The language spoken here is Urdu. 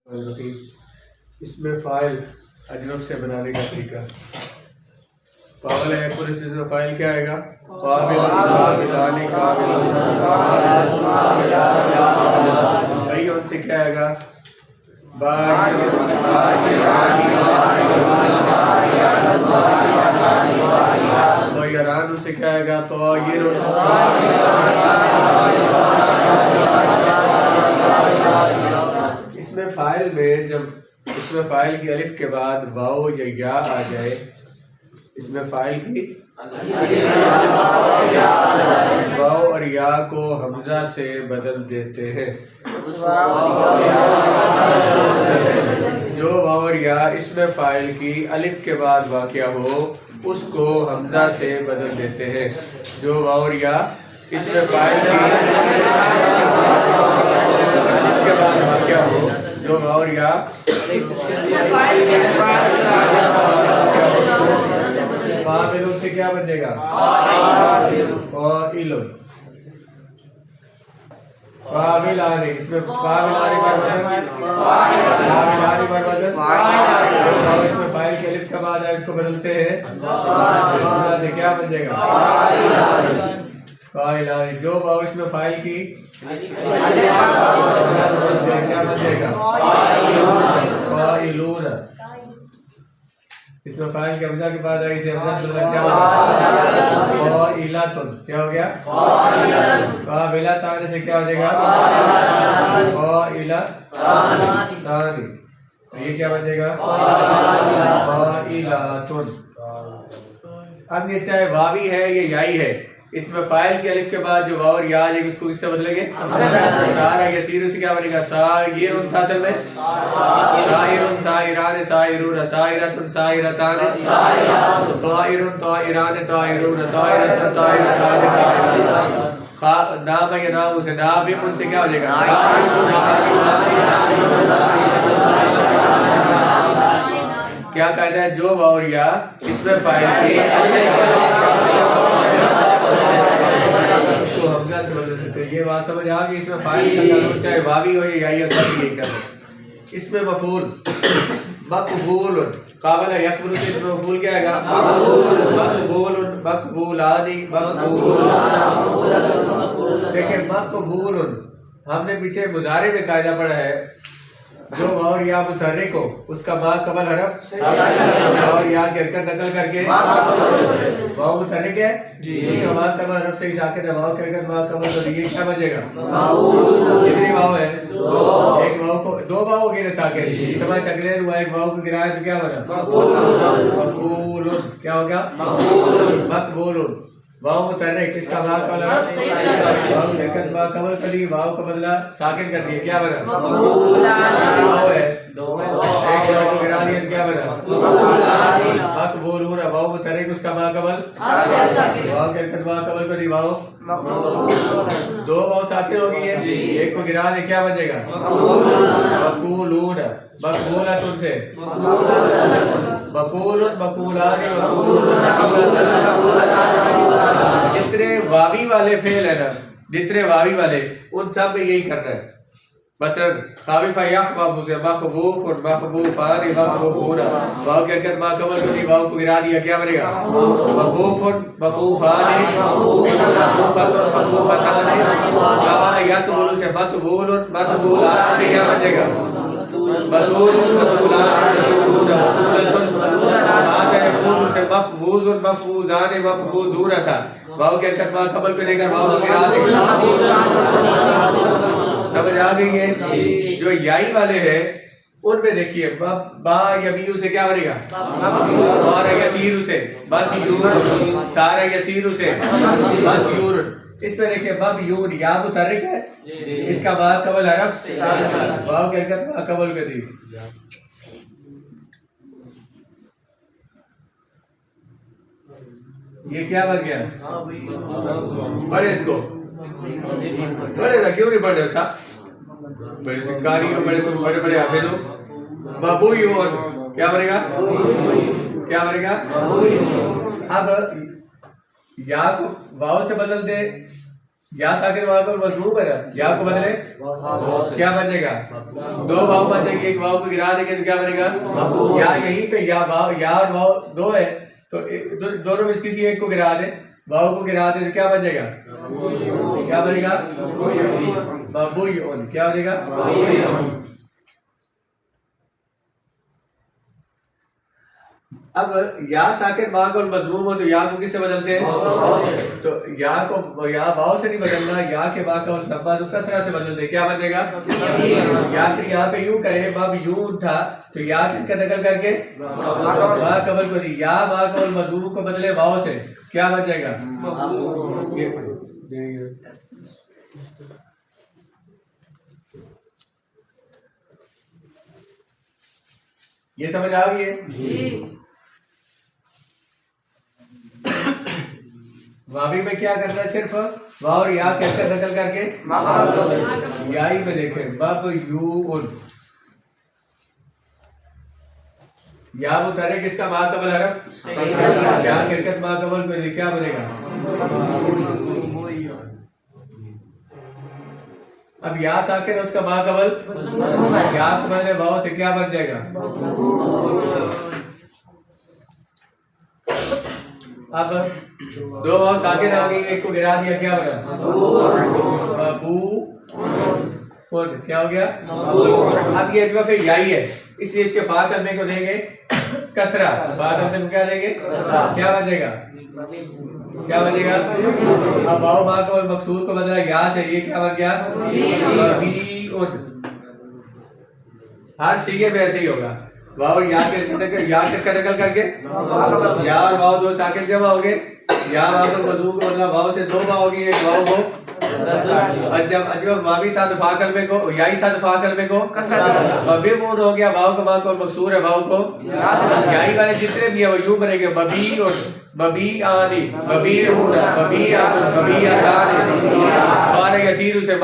اس میں فائل اجنب سے بنانے کا طریقہ پاول ہے پورے اس میں فائل کیا آئے گا قابل قابلانی قابل بھائی ان سے کیا آئے گا طیران سے کیا آئے گا طائر اس میں فائل میں جب اس میں فائل کی الف کے بعد واو یا یا آ جائے اس میں فائل کی واو اور یا کو حمزہ سے بدل دیتے ہیں جو واو اور یا اس میں فائل کی الف کے بعد واقع ہو اس کو حمزہ سے بدل دیتے ہیں جو واو اور یا اس میں فائل کی الف کے بعد واقع ہو جو واو اور یا قابل سے کیا بنے گا قائل قابل آنے اس میں قابل آنے کا اس میں فائل کے الف کا بعد ہے اس کو بدلتے ہیں سے کیا بنے گا قائل آنے جو واو اس میں فائل کی کیا بنے گا قائلون اس میں فائل کے حمزہ کے بعد آئی سے حمزہ بدل کیا ہوگا قائلاتن کیا ہو گیا قابلاتان سے کیا ہو جائے گا قائلاتان یہ کیا بن جائے گا قائلاتن اب یہ چاہے واوی ہے یا یائی ہے اس میں فائل کی الف کے بعد جو واو اور یا آئے گی اس کو کس سے بدلیں گے سارا یسیر سے کیا بنے گا سائرون تھا اصل میں سائرون سائران سائرون سائرتن سائرتان طائرون طائران طائرون طائرتن طائرتان نام یا نام سے نام ان سے کیا ہو جائے گا کیا قاعدہ ہے جو واو اور یا اس میں فائل کی یہ بات سمجھ آ گئی اس میں فائل کا چاہے واوی ہو یا یائی سب یہی کرنا اس میں مفعول مقبول قابل یقبل سے اس میں مفعول کیا ہے گا مقبول مقبولانی مقبول دیکھیں مقبول ہم نے پیچھے مضارع میں قاعدہ پڑھا ہے جو واو اور یا متحرک ہو اس کا ما قبل حرف اور یا کی حرکت نقل کر کے واو متحرک ہے اس کا ما قبل حرف سے ساکن ہے واو کی حرکت ما قبل تو یہ کیا بچے گا کتنی واو ہے ایک واو کو دو واو کی ساکن تمہارے شکرین ہوا ایک واو کو گرایا تو کیا بنا مقبول کیا ہو گیا مقبول واو متحرک اس کا ما قبل واو کی حرکت ما قبل کری واو کا بدلہ ساکن کر دیا کیا بنا واو ہے ایک واو کو گرا دیا تو کیا بنا مقبولون واو متحرک اس کا ما قبل واو کی حرکت ما قبل کری واو دو واو ساکن ہو گئی ہے ایک کو گرا دے کیا بنے گا مقبولون مقبولتن سے مقبولن مقبولانی جتنے واوی والے فعل ہے نا جتنے واوی والے ان سب میں یہی کرنا ہے مثلا خافف یخوف سے مخوف اور مخوفان مخوفون واو کی حرکت ما قبل کو دی واو کو گرا دیا کیا بنے گا مخوف مخوفان مخوفتن مخوفتان قابل یتول سے متبول متبولان سے کیا بنے گا مطول مطولان مطولون مطولتن آتا یفوز سے مفوز مفوزان مفوزون تھا واو کی حرکت ما قبل کو لے کر واو کو گرا دیا سمجھ آ گئی ہے جو یائی والے ہیں ان میں دیکھیے با یبیو سے کیا بنے گا بارا یسیرو سے بطیور سارا یسیرو سے بطیور اس میں دیکھیے بب یون یا متحرک ہے اس کا بعد قبل حرف واو کی حرکت ما قبل کر دی یہ کیا بن گیا بڑے اس کو بڑے تھا کیوں نہیں بڑھ رہا تھا بڑے سکاری ہو بڑے بڑے بڑے حافظ ہو بابو یون کیا بنے گا کیا بنے گا اب یا کو واو سے بدل دے یا ساکن واؤ کو مضموم ہے نا, یا کو بدلے کیا بنے گا؟ دو واؤ بن جائے گی, ایک واؤ کو گرا دیں گے تو کیا بنے گا؟ یا یہیں پہ یا واؤ, یا اور واؤ دو ہے تو دونوں میں کسی ایک کو گرا دیں, واؤ کو گرا دیں تو کیا بن جائے گا؟ کیا بنے گا؟ مبویون. کیا بنے گا؟ اب یا ساکن با کو مضموم ہو تو یا کو کس سے بدلتے ہیں؟ تو یا کو یا واؤ سے نہیں بدلنا, یا کے با کا سبا تو کسرہ سے بدلتے ہیں. کیا بنے گا؟ یا پھر یہاں پہ یوں کریں, باب یوں تھا تو یا کا نقل کر کے با قبل کو دی, یا با قبل مضموم کو بدلے واؤ سے, کیا بن جائے گا؟ یہ سمجھ آ گئی ہے؟ وابی میں کیا کرنا ہے؟ صرف واو اور یا کہہ کر نقل کر کے یائی میں دیکھیں باب یون. یا متحرک کس کا ما قبل حرف, یا حرکت ما قبل پہ کیا بنے گا؟ اب یا ساکن اس کا ما قبل یا کو بدلے واو سے, کیا بن جائے گا؟ اب دو واو ساکن آ گئی, ایک کو گرا دیا, کیا بنا؟ بابو. کیا ہو گیا؟ اب یہ جو پھر یائی ہے اس لیے اس کے فا کرنے کو دیں گے کسرہ, فا کرنے کو کیا دیں گے؟ کیا بنے گا؟ کیا بنے گا؟ اب واو با کو مقصور کو بدلا یا سے, یہ کیا بن گیا؟ مبیون. ہر سیغے میں ایسے ہی ہوگا, واو یا کے نقل کر کے یا اور واو دو ساکن جمع ہو گئے, یا واو کو مضموم کو بدلا واو سے دو واو ہوگی, ایک واو کو اور جب واوی تھا تو فا کلمے کو, یائی تھا تو فا کلمے کو مبیون ہو گیا. واو کا ما کو مقصور ہے, واو کو یائی والے جتنے بھی ہیں وہ یوں بنے گے مبیون, مبیعانی, مبیعون, مبیعتن, مبیعتان. بارے یتیر سے